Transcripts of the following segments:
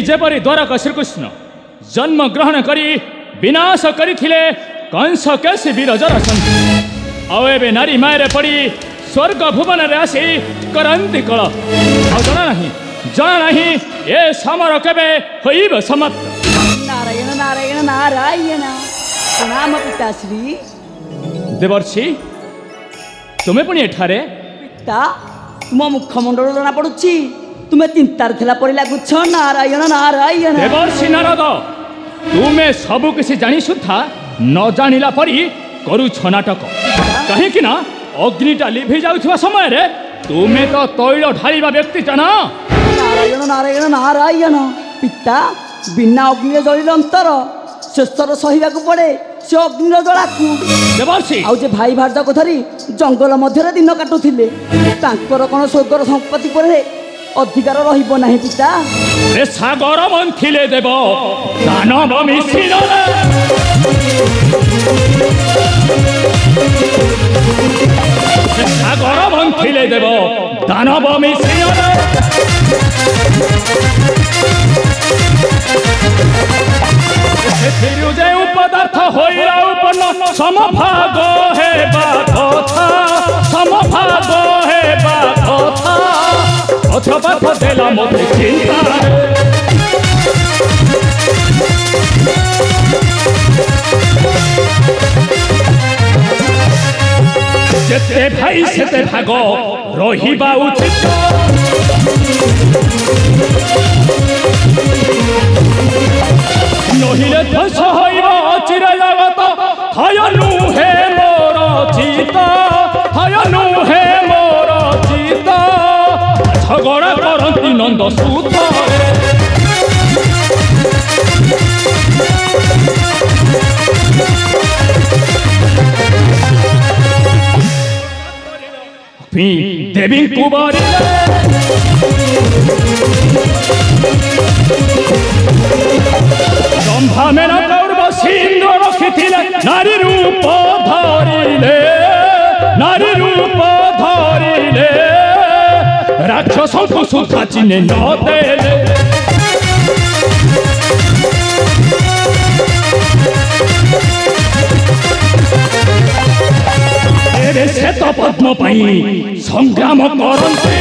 जेपरी द्वारका श्रीकृष्ण जन्म ग्रहण करी विनाश करिथिले कंस केसी वीर जरासंध आवे नारी मायरे पड़ी स्वर्ग भुवन रे आसी करंती कल जना नहीं ए समर केबे होइब समाप्त। नारायण नारायण नारायण प्रणाम पिताश्री। देवर्षि तुमे पुणी एठारे पिता तुम मुखमंडल जना पड़ुछि तुम्हें चिंतार थिला परि लागुछ। नारायण नारायण देवर्षि नारद तुमे सबु किसी जानी सुद्धा न जानिला परी करूछ नाटक कहीं कि ना अग्निटा लिभि जाउथवा समय रे तुमे तो तैल ढालिबा व्यक्ति जना। नारायण नारायण नारायण पिता बिना अग्नि जलिल अंतर शेषर सहिबाकू पड़े से अग्नि जलाकू। देवर्षि आउ जे भाई भार्जा को धरी जंगल मध्य दिन काटुथिले तांकर कोन स्वर्गर संपत्ति परे अधिकार रहिबो नाही पिता। ए सागर मंथिले देव दानव मिश्रण सागर मंथिले देव दानव मिश्रण जे उपदार्थ होइरा उपन्न समभाग हेबा कथा समभाग हेबा कथा अथवा देला मते चिंता जेते भाई सेते भाग रहिबा उचित नहिले ध्वंस होइब चिर जगत थय नुहे मोर चित थय नुहे मोर चित झगड़ा करती नंद सूत देवी कुमारी ब्रह्मा मेरा गौरव सिंधु रखिथिले नारी रूप धरिले नारी रूप धरिले राक्षस को सुधा चिन्हे न देले श्वेत पद्म संग्राम करते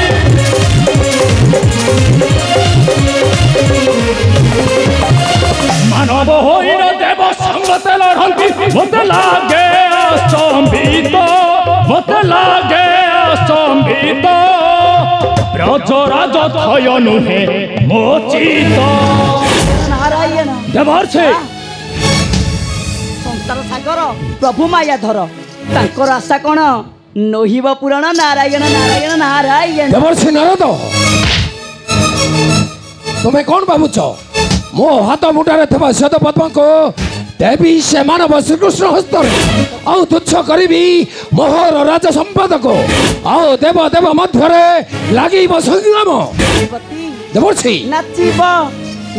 मानव होइन देव संगते लड़ती मत लागे अस्तंभित मत लागे अस्तंभित ब्रजराज थय नुहे मोचित। नारायण देवर्षि संसार सागर प्रभु मायाधर तांकर आशा कौन नहिब पुराण। नारायण नारायण नारायण देवर्षि नारद तुम्हें कौन भावुच मो हाथ मुठारे थे श्वेत पद्म को देवी से मानव श्रीकृष्ण हस्त आउ तुच्छ करी मोहर राज संपद को आओ देव देव मध्य लगे संग्राम। देवर्षि नाचिब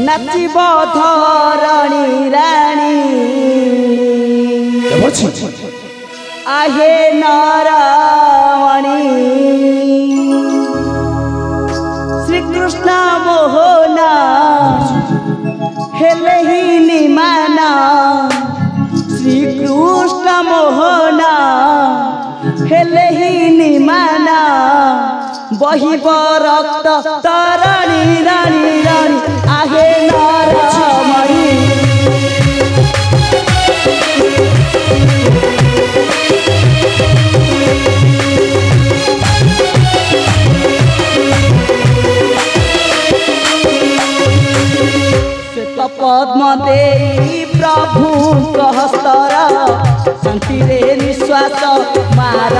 नाचिब धरणी राणी देवर्षि आहे नारायणी श्रीकृष्ण मोहना हेले ही निमाना श्रीकृष्ण मोहना हेले ही निमाना बहिब रक्त तरणी राणी राणी आहे नारायणी। पद्म देई प्रभु कहस्तर शांति रे निश्वास मार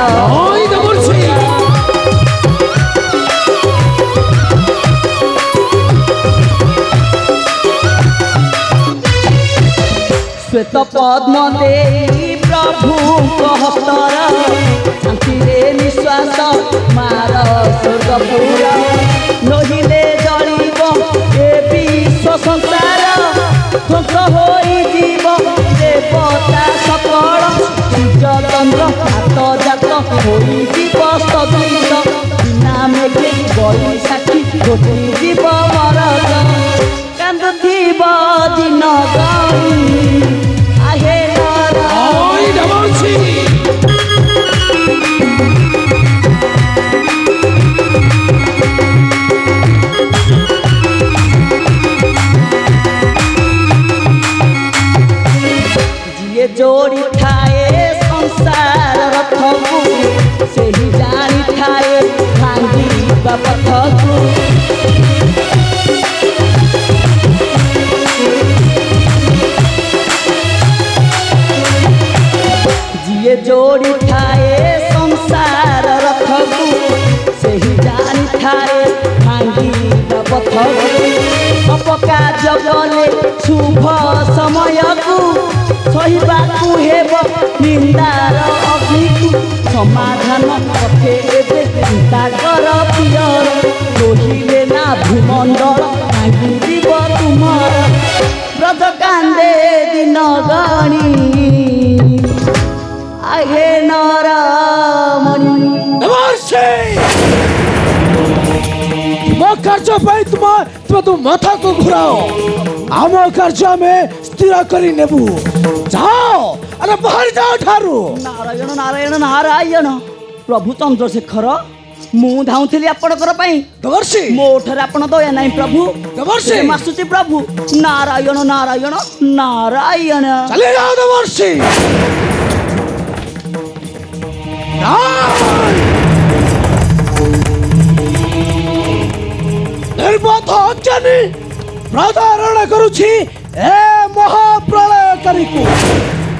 श्वेत पद्म देई प्रभु कहस्तर शांति रे निश्वास मार स्वर्गपुर नहिले जलिब ए विश्व संसार ध्वंस होई जीव देवता सकल सूर्यचंद्र हाथ जात होई जीव सदृश बिना मेघे बैसाखी घोटी जीव मरद कांद ପଥକୁ ଯିଏ ଯୋଡ଼ି ଥାଏ ସଂସାର ରଥକୁ ସେହି ଜାଣିଥାଏ ଭାଙ୍ଗିବା ପଥକୁ ଅପକାର୍ଯ୍ୟ କଲେ ଶୁଭ ସମୟକୁ ସହିବାକୁ ହେବ ନିନ୍ଦାର ଅଗ୍ନିକୁ ସମାଧାନ ପଥେ ଏବେ ଚିନ୍ତାକର ପ୍ରିୟ ରହିଲେ ନା ଭୂମଣ୍ଡଳ ଭାଙ୍ଗିଯିବ ତୁମର ବ୍ରଜ କାନ୍ଦେ ଦିନ ଗଣି ଆହେ ନରମଣି ମୋ କାର୍ଯ୍ୟ ପାଇଁ ତୁମ ମାଥାକୁ ଘୁରାଅ ଆମ କାର୍ଯ୍ୟ ଆମେ ସ୍ଥିର କରି ନେବୁ ଯାଅ ଆରେ ବାହାରି ଯାଅ ଠାରୁ ନାରାୟଣ ନାରାୟଣ ନାରାୟଣ ପ୍ରଭୁ ଚନ୍ଦ୍ରଶେଖର ମୁଁ ଧାଉଁଥିଲି ଆପଣଙ୍କର ପାଇଁ ଦେବର୍ଷି ମୋ ଠାରେ ଆପଣ ଦୟା ନାହିଁ ପ୍ରଭୁ ଦେବର୍ଷି ଆସୁଛି ପ୍ରଭୁ ନାରାୟଣ ନାରାୟଣ ନାରାୟଣ ଚାଲି ଯାଅ ଦେବର୍ଷି ନିର୍ମଥ ଅଜ୍ଞାନୀ ପ୍ରତାରଣା କରୁଛି ଏ ମହାପ୍ରଳୟକାରୀକୁ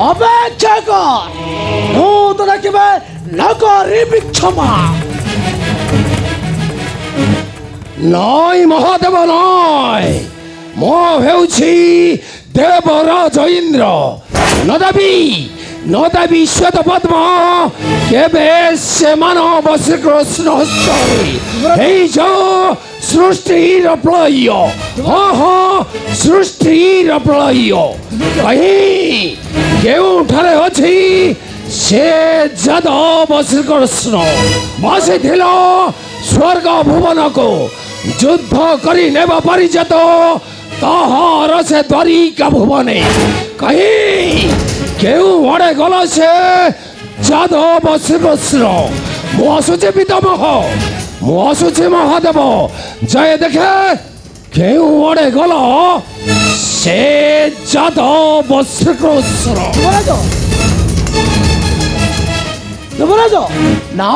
ଅପେକ୍ଷା କର ମୁଁ ତୋତେ କେବେ ନକରିବି କ୍ଷମା ନଈ ମହାଦେବ ନଈ ମୁଁ ହେଉଛି ଦେବରାଜ ଇନ୍ଦ୍ର ନଦେବି ଶ୍ଵେତ ପଦ୍ମ କେବେ ସେମାନଙ୍କ ଶ୍ରୀକୃଷ୍ଣ ହସ୍ତରେ ଏଇ ଯୋଉ ସୃଷ୍ଟିର ପ୍ରଳୟ ହଁ ସୃଷ୍ଟିର ପ୍ରଳୟ କହିଁ କେଉଁଠାରେ ଅଛି ସେ ଯାଦବ ଶ୍ରୀକୃଷ୍ଣ ବସିଥିଲ ସ୍ୱର୍ଗ ଭୁବନକୁ ଯୁଦ୍ଧ କରି ନେବ ପରିଚିତ ତହର ସେ ଦ୍ୱାରିକା ଭୁବନେ କହିଁ କେଉଁ ଆଡ଼େ ଗଲ ସେ ଯାଦବ ଶ୍ରୀକୃଷ୍ଣ ମୁଁ ଆସୁଛି ପିତାମହ ମୁଁ ଆସୁଛି ମହାଦେବ ଜୟ ଦେଖେ କେଉଁ ଆଡ଼େ ଗଲ ସେ ଯାଦବ ଶ୍ରୀକୃଷ୍ଣ ଦେବରାଜ ନା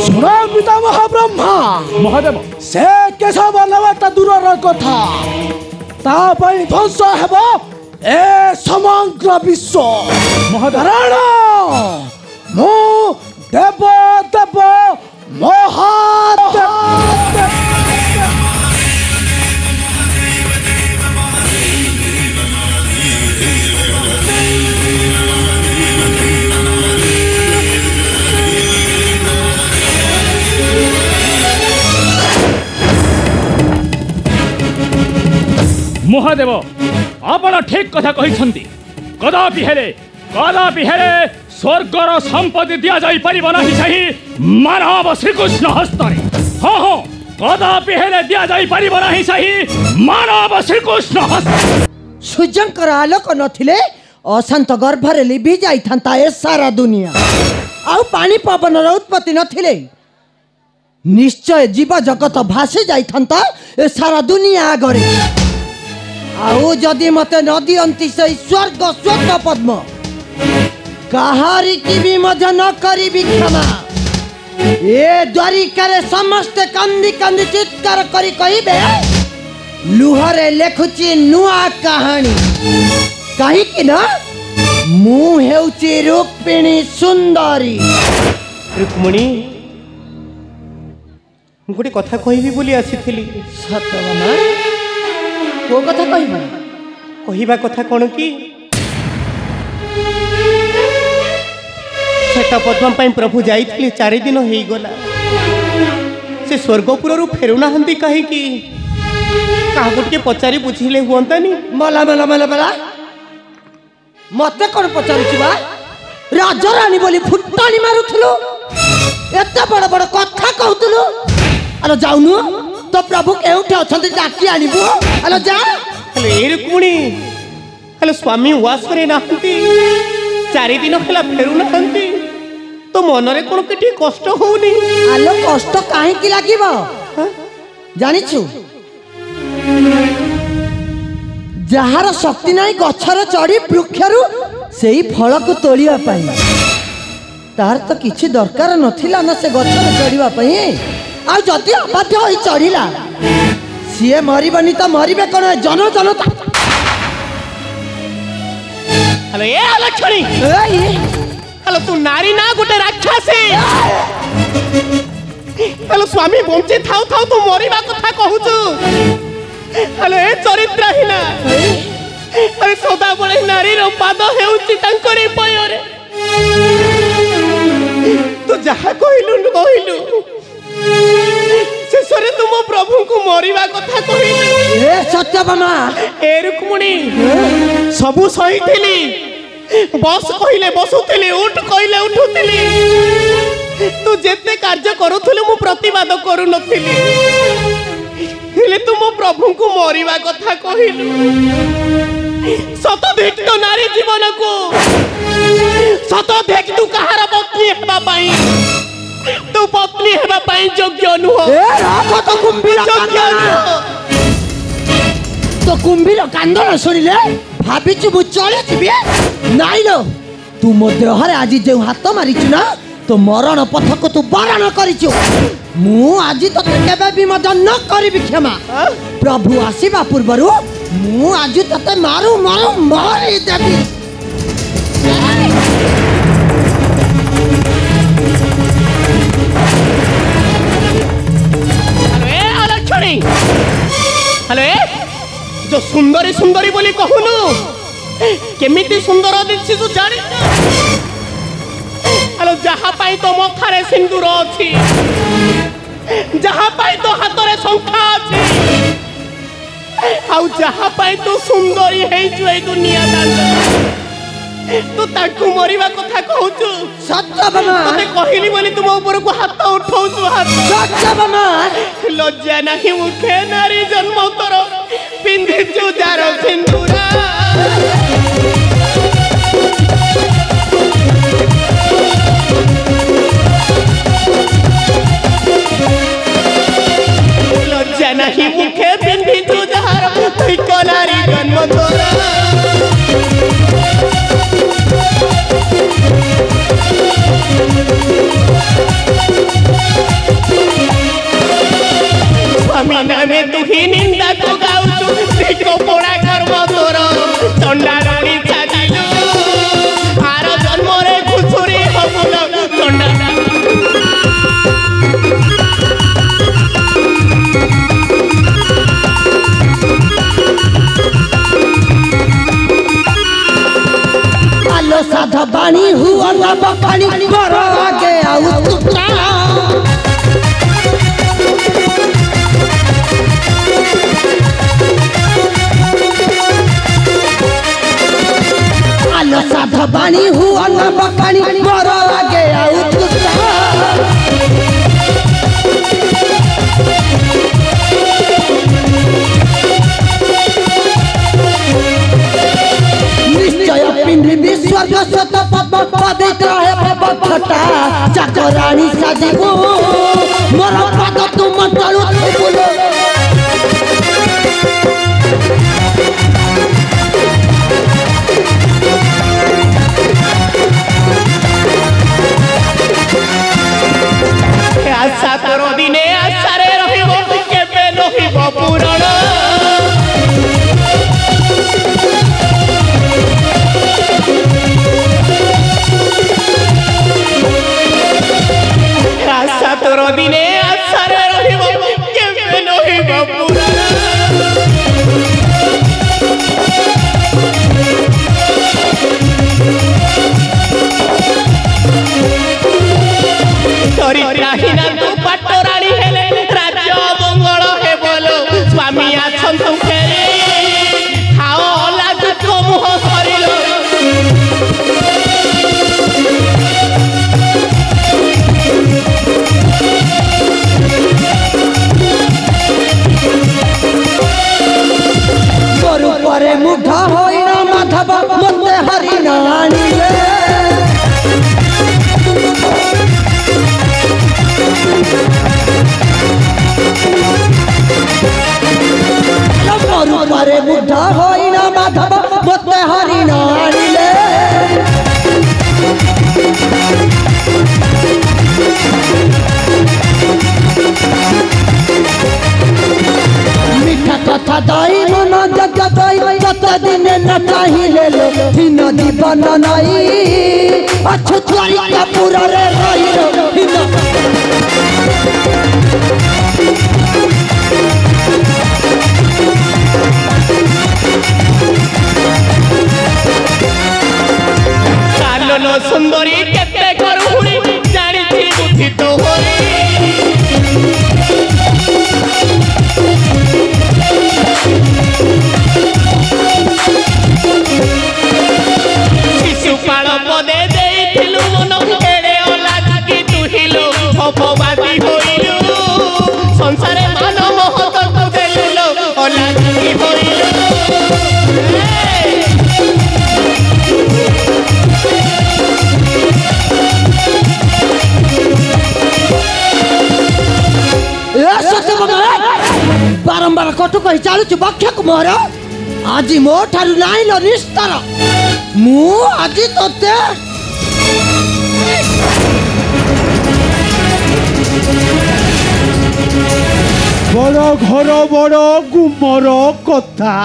ଶୁଣ ପିତାମହ ବ୍ରହ୍ମା ମହାଦେବ ସେ କେଶବ ନେବାଟା ଦୂରର କଥା ତା ପାଇଁ ଧ୍ୱଂସ ହେବ ଏ ସମଗ୍ର ବିଶ୍ୱ କାରଣ ମୁଁ ଦେବ ମହାଦେବ ମହାଦେବ ଆପଣ ଠିକ କଥା କହିଛନ୍ତି କଦାପି ହେଲେ ସ୍ୱର୍ଗର ସମ୍ପତ୍ତି ଦିଆଯାଇ ପାରିବ ନାହିଁ ସେହି ମାନବ ଶ୍ରୀକୃଷ୍ଣ ହସ୍ତରେ ହଁ କଦାପି ହେଲେ ଦିଆଯାଇ ପାରିବ ନାହିଁ ସେହି ମାନବ ଶ୍ରୀକୃଷ୍ଣ ହସ୍ତରେ ସୂର୍ଯ୍ୟଙ୍କର ଆଲୋକ ନଥିଲେ ଅଶାନ୍ତ ଗର୍ଭରେ ଲିଭି ଯାଇଥାନ୍ତା ଏ ସାରା ଦୁନିଆ ଆଉ ପାଣି ପବନର ଉତ୍ପତ୍ତି ନଥିଲେ ନିଶ୍ଚୟ ଜୀବ ଜଗତ ଭାସି ଯାଇଥାନ୍ତା ଏ ସାରା ଦୁନିଆ ଆଗରେ ଆଉ ଯଦି ମତେ ନ ଦିଅନ୍ତି ସେଇ ସ୍ୱର୍ଗ ସ୍ୱର୍ଗ ପଦ୍ମ କାହାରିକି ବି ମଧ୍ୟ ନ କରିବି କ୍ଷମା ଏ ଦ୍ୱାରିକାରେ ସମସ୍ତେ କାନ୍ଦି କାନ୍ଦି ଚିତ୍କାର କରି କହିବେ ଲୁହରେ ଲେଖୁଛି ନୂଆ କାହାଣୀ କାହିଁକି ନା ମୁଁ ହେଉଛି ରୁକ୍ମିଣୀ ସୁନ୍ଦରୀ ରୁକ୍ମିଣୀ ମୁଁ ଗୋଟେ କଥା କହିବି ବୋଲି ଆସିଥିଲି ସତବନା କୋଉ କଥା କହିବା କହିବା କଥା କ'ଣ କି ଶ୍ଵେତପଦ୍ମ ପାଇଁ ପ୍ରଭୁ ଯାଇଥିଲେ 4 ଦିନ ହେଇଗଲା ସେ ସ୍ୱର୍ଗପୁରରୁ ଫେରୁନାହାନ୍ତି କାହିଁକି କାହାକୁ ଟିକେ ପଚାରି ବୁଝିଲେ ହୁଅନ୍ତାନି ମଲା ମଲା ମଲା ମଲା ମତେ କ'ଣ ପଚାରୁଛୁ ବା ରାଜରାଣୀ ବୋଲି ଫୁଟାଣି ମାରୁଥିଲୁ ଏତେ ବଡ଼ ବଡ଼ କଥା କହୁଥିଲୁ ଆଲୋ ଯାଉନୁ तो प्रभु केउठे अछंती डाकी आनिबु हेलो जा हेलो ए रुक्मिणी हेलो स्वामी वास करे नाहंती 4 दिन होला फेरु नाहंती तो मनरे कोन केटी कष्ट होउनी आलो कष्ट काहे की लागिबो जानि छु जहार शक्ति नाही गछर चढ़ी वृक्षरु सेही फल को तोलिया पाई तार तो किसी दरकार नथिला ना से गछ चढ़िबा पई आ जति अबाध्य होई चढ़िला सीए मरिबनी तो मरिबे कोन जन जनता हेलो ए अलक्षणी हेलो तू नारी ना गोटे राक्षस हेलो स्वामी बंचे थाउ थाउ तू मरिबा कथा कहूछु हेलो ए चरित्रहीना अरे सदा बळे नारी रो पाद हेउची तांकरी पयरे तू जहा कहलु शेषरे तुम प्रभु को मरिबा कथा कहलु ए सत्यभामा ए रुक्मणी सबु सहिथिली बस कहले बसुथिली उठ कहले उठुथिली तू जेते कार्य करूथुलु मु प्रतिवाद करू नथिली हेले तुम प्रभु को मरिबा कथा कहलु सत देख तो नारी जीवन को सत देख तू कहार पत्नी हेबा पाई तू पत्नी हेबा पाई योग्य नुह ए राख तो कुंभीर तो कुंभीर कांदन सुनिले भाबिचु मु चले जिबे नाइ लो तू मो देहरे आज जे हाथ मारिछु ना तो मरण पथ को तू बरण करिछु मु आज तो केबे भी मदद न करिबि क्षमा प्रभु आसीबा पूर्वरु मु आज तते मारू मारू मारी देबी हेलो ए अलक्षणी हेलो ए जो सुंदरी सुंदरी बोली कहूनु केमिति सुंदर दिसिसु जानि हेलो जहा पाई तो मथारे सिंदूर अछि जहा पाई तो हातरे शंखा अछि आउ जहा पाई तो सुंदरी हेइ जो ए दुनिया दान तू ताकू मरिबा कथा कहूछु सत्यभामा तते कहिली बोली तुम ऊपर को हाथ उठाउछु हाथ सत्यभामा लज्जा नाही मुखे नारी जन्म तोर पिंधिछु जार सिंदूरा लज्जा नाही मुखे पिंधिछु जार नारी जन्म तोर स्वामी नामे तू ही निंदा को गाउछु देखो पोड़ा कर्म तोर चंडा रानी छाजिलु आर जन्म रे खुसुरी हबुल चंडा आलो साधा बाणी हुआ ना बखानी कर आगे आउ तुका आलो साधा बाणी हुआ ना बखानी कर आगे आउ तुका निश्चय पिंडी स्वर्ग सत पद्म पवित्र है पवन छटा चाकरानी साजिबो मोर पाद तुम तळु बोलो आशा तोर दिने आशारे रहिबो केबे नहिबो पूरण आशा तोर दिने आशारे रहिबो केबे नहिबो पूरण चरित्रहीना तू पाटराणी हेले राज्य मंगल हे बोलो स्वामी आछन तू फेरी खाओ लाज तो मुह सरिलो गोरु परे मुठा होइना माधव मते हरिना आनिले गोरु परे मुठा होइना माधव मते हरिना आनिले दाई मन जग दाई कत दिन न चाहिले लो हिन जीवन नाई अच्छ द्वारिका पूरा रे रही रो हिन कालो सुंदरी केते करुणी जानी थी बुद्धि तो होई शिशुपाल पदे देइथिलु मन एड़े लागी तुहिलु अपवादी होइलु संसारे मान महत तु देलु लागी होइलु बारंबार कटु कही चालुछु बक्षक मोर आज मो ठारु नाइलो निस्तर मु आज तोते बड़ घर बड़ गुमर कथा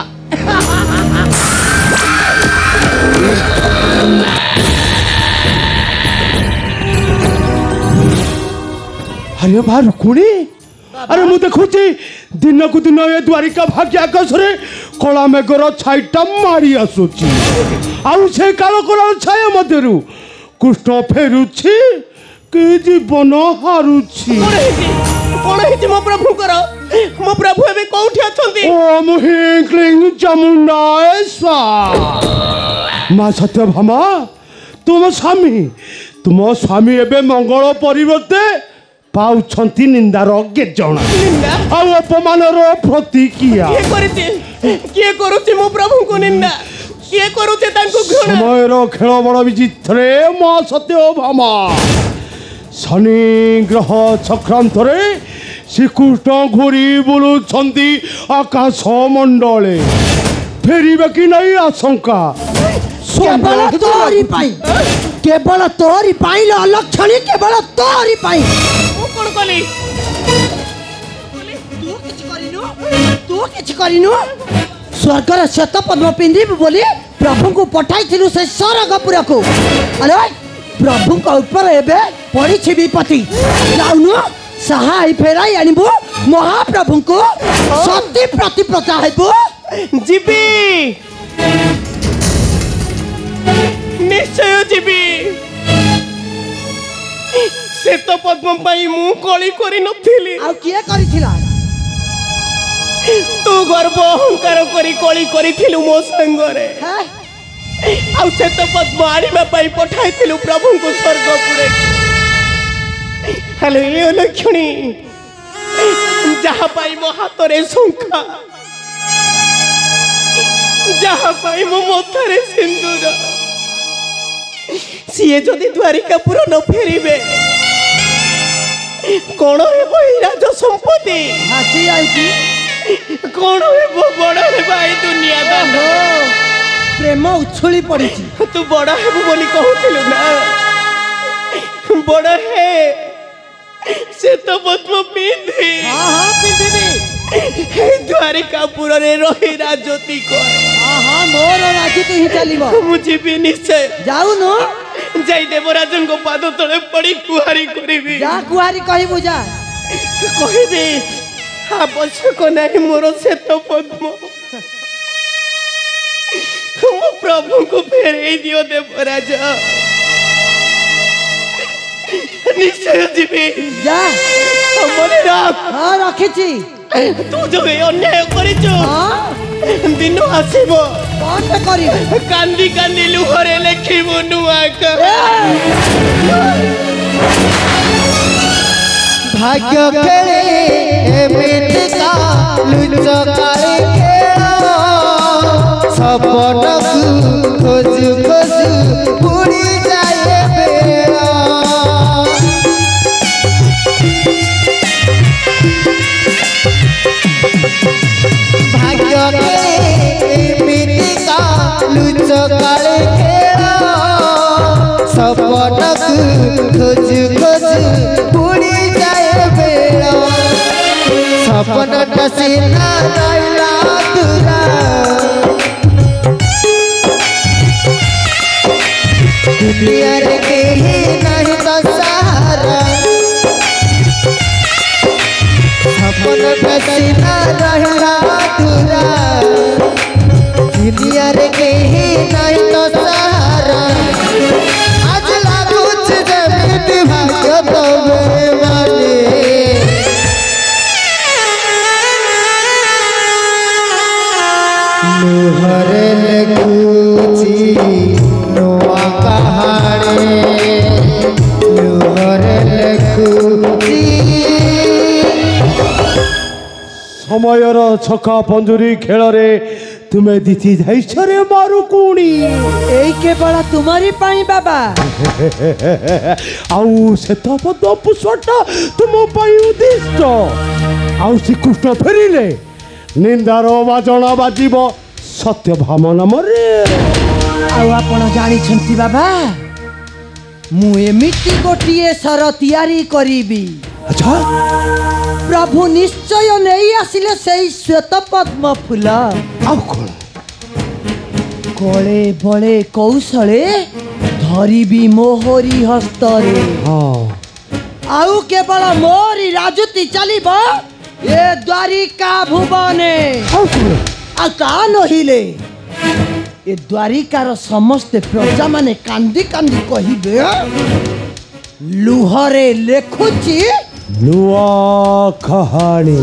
अरे बा रुकुणी अरे मु देखुची दिन को दिन ये द्वारिका भाग्य आकाशरे कला मेघर छाईटा मारी आसुची आउ से काल कला छाया मध्यरु कृष्ण फेरुची कि जीवन हारुची कोण हेति मो प्रभु करो मो प्रभु एबे कोठी अछंती ओम ह्रीं क्लीं चामुंडाय स्वाहा मां सत्यभामा तुम स्वामी एबे मंगल परिवर्ते पाउछंती निंदार गेजणा आ अपमानर प्रतिक्रिया किए करूची मो प्रभु को निंदा किए करूचे तांको घृणा समयर खेल बड़ विचित्रे मां सत्यभामा शनि ग्रह चक्रांतरे श्रीकृष्ण घूरी बुलुछंती आकाश मंडले फेरिबे कि नहीं आशंका केवल तोरी पाई लो लक्षणी केवल तोरी पाई कोन कली तू किछ करिनु स्वर्गर श्वेत पद्म पिंदी बोली प्रभु को पठाई थिलु से स्वर्गपुर को अरे प्रभु को ऊपर एबे पड़ी छी विपत्ति जाउनु सहाय फेराई आनिबो महाप्रभु को सती प्रतिप्रता हेबो जीबी निश्चय जीबी श्वेत पद्म पाई मु कली करि नथिली आ किए करिथिला तू गर्व अहंकार करी कली करिथिलु मो संगरे हैं आ श्वेत पद्म आनिबा पाई पठाइथिलु प्रभु को स्वर्गपुरे हेलो ये लक्ष्मी जहाँ पाई मो हाथरे शंखा जहाँ पाई मो मथारे सिंदूर सीए जदि द्वारिकापुर न फेरिबे कौन हेबो ई राज संपत्ति हाथी आइती कौन हेबो बड़ हेबा ई दुनिया दान प्रेम उछुली पड़िची तू बड़ हेबो बोली कहूथिलु ना बड़ हे से तो पद्म पिंधी हां हां पिंधीबी हे द्वारिकापुर रे रही राजती कर हां हां मोर राजी तू ही चलीबो मुझे भी निश्चय जाऊ न जाई देवराजन को पाद तले पड़ी कुहारी करिबी जा कुहारी कहिबो जा कहिबी आवश्यक नहीं मोर श्वेत पद्म मो प्रभु को फेरे दियो देवराज निश्चय जीवी जा मने राख हां रखिची तू जो ए अन्याय करिছো हां दिन आसीबो कोन पे करी कांदी कांदी लुहरे लेखिबो नुआ का भाग्य खेले एमित का लुच काले खेला सपन खोज खोज पूरी जाए बेड़ा भाग्य खेले एमित का लुच काले खेला सपन खोज खोज पूरी जाए बेड़ा सपन टसीना सपन बेसी ना रहला अधूरा दुनिया रे कहीं नहीं तो सहारा आज लागुच जमीन भाग्य तो बेमाने लुहरे लेखुची नोआ कहानी लुहरे लेखुची समयर छका पंजुरी खेल रे तुम्हें दीदी जाइछ रे मारू कुणी এই কেবଳ ତୁମରି ପାଇଁ ବାବା आउ से तो पद पुष्पटा तुम पाई उद्दिष्ट आउ श्रीकृष्ण फेरिले निंदार बाजणा बाजिब सत्य भाम नाम रे ଆଉ ଆପଣ ଜାଣିଛନ୍ତି ବାବା ମୁଁ ଏମିତି ଗୋଟିଏ ସର ତିଆରି କରିବି अच्छा ପ୍ରଭୁ ନିଶ୍ଚୟ ନେଇ ଆସିଲେ ସେଇ ଶ୍ୱେତ ପଦ୍ମ ଫୁଲ आउ कौन କଳେ ବଳେ କୌଶଳେ ଧରିବି ମୋହରି ହସ୍ତରେ हाँ ଆଉ କେବଳ ମୋରି ରାଜୁତି ଚାଲିବ ଏ ଦ୍ୱାରିକା ଭୁବନେ आउ कौन ଆଉ ତା ନହିଲେ ଏ ଦ୍ୱାରିକାର ସମସ୍ତେ ପ୍ରଜା ମାନେ କାନ୍ଦି କାନ୍ଦି କହିବେ ଲୁହରେ ଲେଖୁଛି नुआ कहानी